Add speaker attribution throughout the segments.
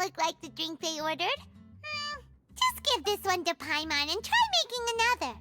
Speaker 1: look like the drink they ordered. Just give this one to Paimon and try making another.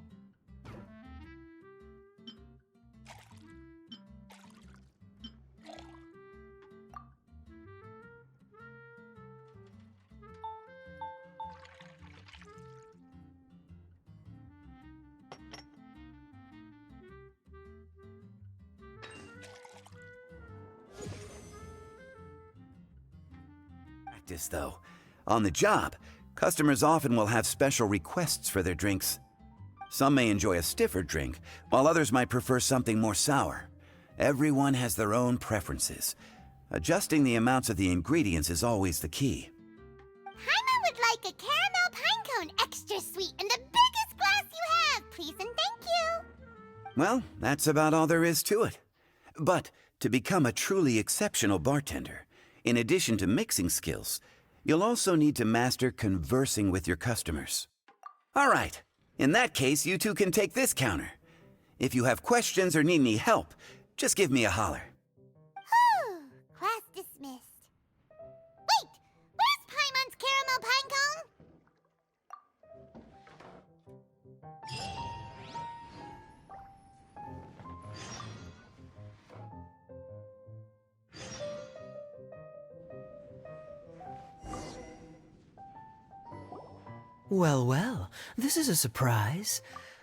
Speaker 2: Practice, though. On the job, customers often will have special requests for their drinks. Some may enjoy a stiffer drink, while others might prefer something more sour. Everyone has their own preferences. Adjusting the amounts of the ingredients is always the key.
Speaker 1: Paimon would like a caramel pine cone extra sweet in the biggest glass you have, please and thank you.
Speaker 2: Well, that's about all there is to it. But to become a truly exceptional bartender, in addition to mixing skills, you'll also need to master conversing with your customers. All right, in that case, you two can take this counter. If you have questions or need any help, just give me a holler.
Speaker 1: Whew, class dismissed. Wait, where's Paimon's caramel pine cone?
Speaker 3: Well, well, this is a surprise.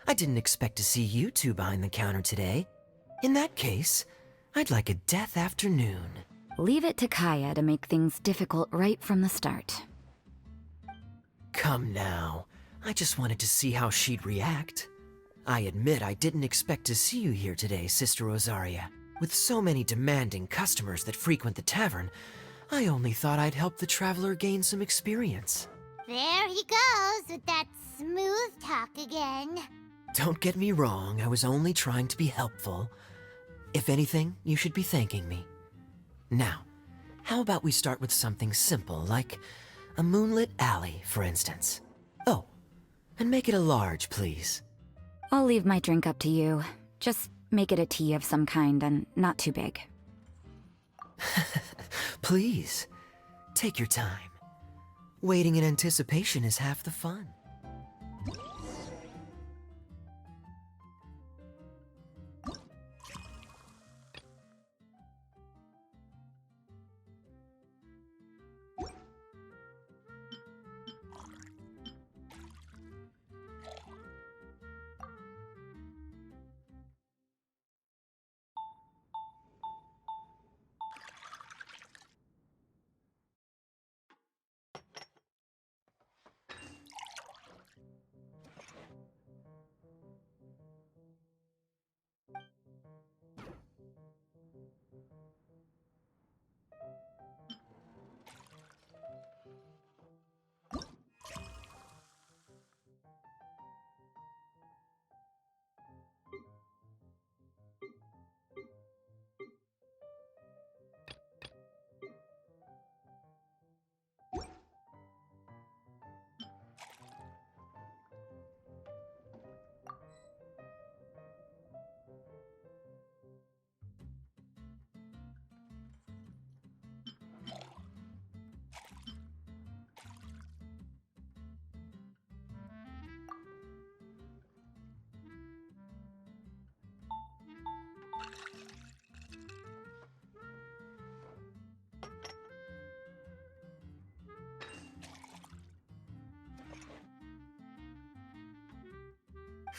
Speaker 3: I didn't expect to see you two behind the counter today. In that case, I'd like a death afternoon.
Speaker 4: Leave it to Kaya to make things difficult right from the start.
Speaker 3: Come now, I just wanted to see how she'd react. I admit I didn't expect to see you here today, Sister Rosaria. With so many demanding customers that frequent the tavern, I only thought I'd help the traveler gain some experience.
Speaker 1: There he goes with that smooth talk again.
Speaker 3: Don't get me wrong, I was only trying to be helpful. If anything, you should be thanking me. Now, how about we start with something simple, like a moonlit alley, for instance? Oh, and make it a large, please.
Speaker 4: I'll leave my drink up to you. Just make it a tea of some kind and not too big.
Speaker 3: Please, take your time. Waiting in anticipation is half the fun.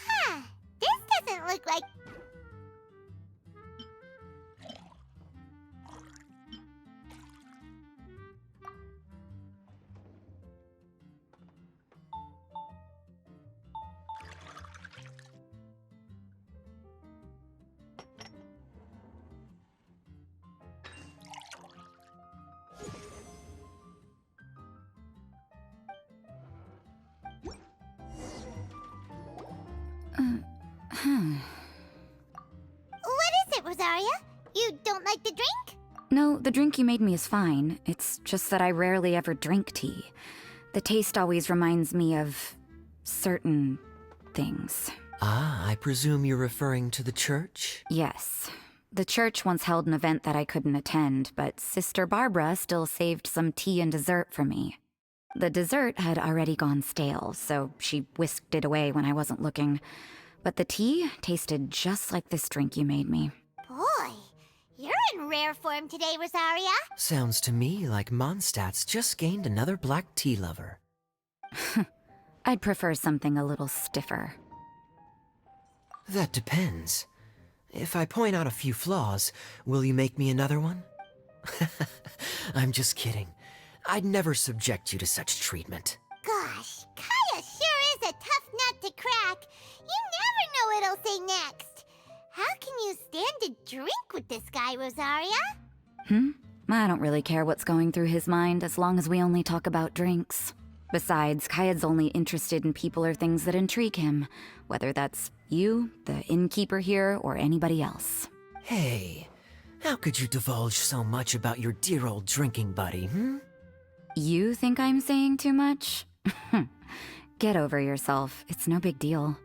Speaker 1: Huh, this doesn't look like... What is it, Rosaria? You don't like the drink?
Speaker 4: No, the drink you made me is fine. It's just that I rarely ever drink tea. The taste always reminds me of certain things.
Speaker 3: Ah, I presume you're referring to the church?
Speaker 4: Yes. The church once held an event that I couldn't attend, but Sister Barbara still saved some tea and dessert for me. The dessert had already gone stale, so she whisked it away when I wasn't looking. But the tea tasted just like this drink you made me.
Speaker 1: Boy, you're in rare form today, Rosaria.
Speaker 3: Sounds to me like Mondstadt's just gained another black tea lover.
Speaker 4: I'd prefer something a little stiffer.
Speaker 3: That depends. If I point out a few flaws, will you make me another one? I'm just kidding. I'd never subject you to such treatment.
Speaker 1: Gosh, Kaya sure is a tough nut to crack. You never know what he'll say next. How can you stand to drink with this guy, Rosaria?
Speaker 4: I don't really care what's going through his mind as long as we only talk about drinks. Besides, Kayad's only interested in people or things that intrigue him, whether that's you, the innkeeper here, or anybody else.
Speaker 3: Hey, how could you divulge so much about your dear old drinking buddy,
Speaker 4: You think I'm saying too much? Get over yourself. It's no big deal.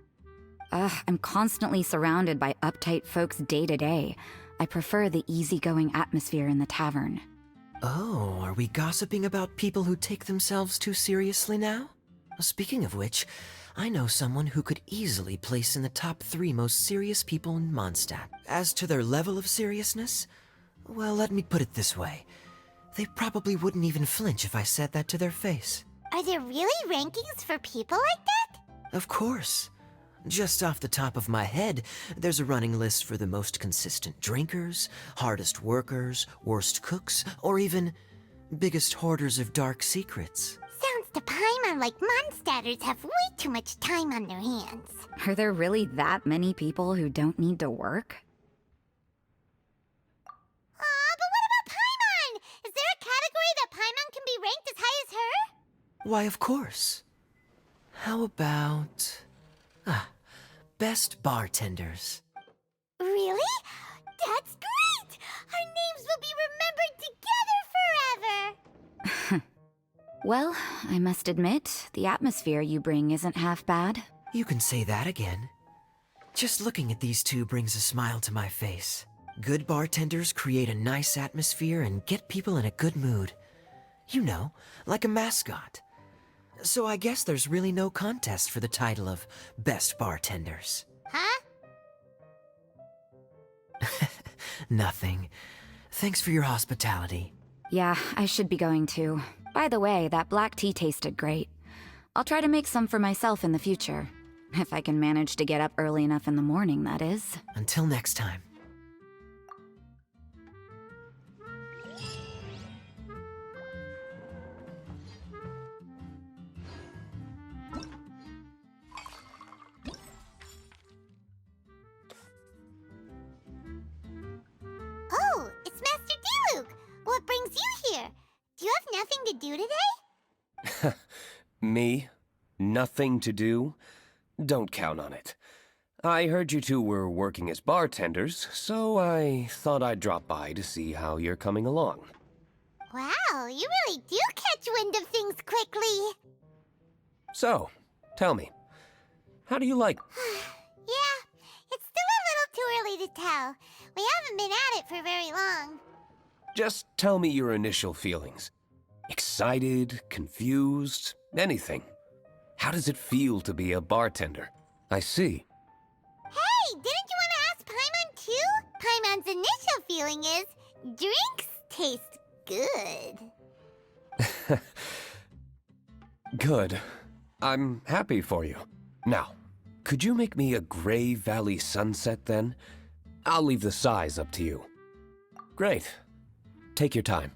Speaker 4: I'm constantly surrounded by uptight folks day to day. I prefer the easygoing atmosphere in the tavern.
Speaker 3: Oh, are we gossiping about people who take themselves too seriously now? Speaking of which, I know someone who could easily place in the top 3 most serious people in Mondstadt. As to their level of seriousness, well, let me put it this way. They probably wouldn't even flinch if I said that to their face.
Speaker 1: Are there really rankings for people like that?
Speaker 3: Of course. Just off the top of my head, there's a running list for the most consistent drinkers, hardest workers, worst cooks, or even biggest hoarders of dark secrets.
Speaker 1: Sounds to Paimon like Mondstadters have way too much time on their hands.
Speaker 4: Are there really that many people who don't need to work?
Speaker 1: Aw, but what about Paimon? Is there a category that Paimon can be ranked as high as her?
Speaker 3: Why, of course. How about... best bartenders.
Speaker 1: Really? That's great! Our names will be remembered together forever!
Speaker 4: Well, I must admit, the atmosphere you bring isn't half bad.
Speaker 3: You can say that again. Just looking at these two brings a smile to my face. Good bartenders create a nice atmosphere and get people in a good mood. You know, like a mascot. So I guess there's really no contest for the title of Best Bartenders.
Speaker 1: Huh?
Speaker 3: Nothing. Thanks for your hospitality.
Speaker 4: Yeah, I should be going too. By the way, that black tea tasted great. I'll try to make some for myself in the future. If I can manage to get up early enough in the morning, that is.
Speaker 3: Until next time.
Speaker 1: Oh, it's Master Diluc! What brings you here? Do you have nothing to do today?
Speaker 5: Me? Nothing to do? Don't count on it. I heard you two were working as bartenders, so I thought I'd drop by to see how you're coming along.
Speaker 1: Wow, you really do catch wind of things quickly.
Speaker 5: So, tell me, how do you like...
Speaker 1: Yeah, it's still a little too early to tell. We haven't been at it for very long.
Speaker 5: Just tell me your initial feelings. Excited, confused, anything. How does it feel to be a bartender? I see.
Speaker 1: Hey, didn't you want to ask Paimon too? Paimon's initial feeling is, drinks taste good.
Speaker 5: Good. I'm happy for you. Now, could you make me a Gray Valley sunset then? I'll leave the size up to you. Great. Take your time.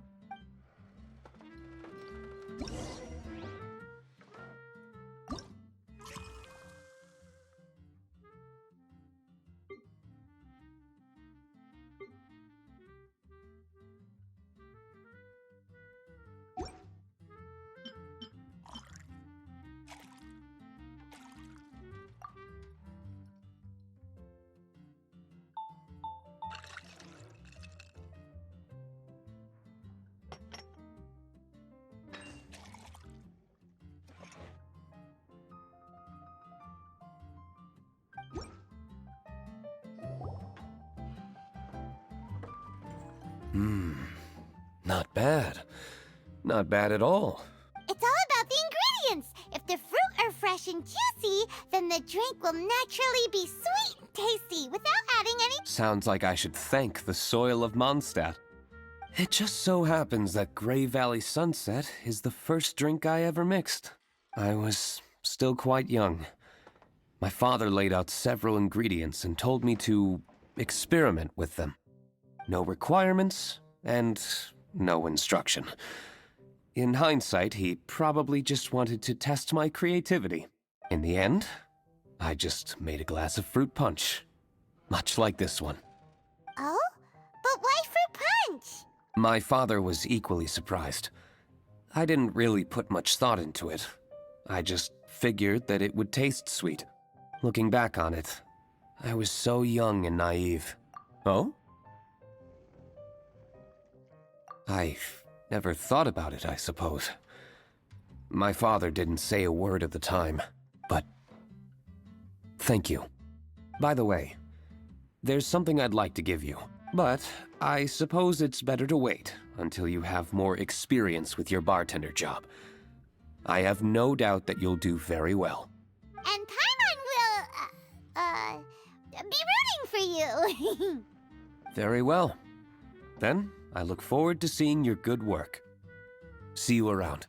Speaker 5: Not bad. Not bad at all.
Speaker 1: It's all about the ingredients. If the fruit are fresh and juicy, then the drink will naturally be sweet and tasty without adding any...
Speaker 5: Sounds like I should thank the soil of Mondstadt. It just so happens that Grey Valley Sunset is the first drink I ever mixed. I was still quite young. My father laid out several ingredients and told me to experiment with them. No requirements and no instruction. In hindsight, he probably just wanted to test my creativity. In the end, I just made a glass of fruit punch. Much like this one.
Speaker 1: Oh? But why fruit punch?
Speaker 5: My father was equally surprised. I didn't really put much thought into it. I just figured that it would taste sweet. Looking back on it, I was so young and naive. Oh? I never thought about it, I suppose. My father didn't say a word at the time, but thank you. By the way, there's something I'd like to give you, but I suppose it's better to wait until you have more experience with your bartender job. I have no doubt that you'll do very well.
Speaker 1: And Paimon will, be rooting for you.
Speaker 5: Very well. Then, I look forward to seeing your good work. See you around.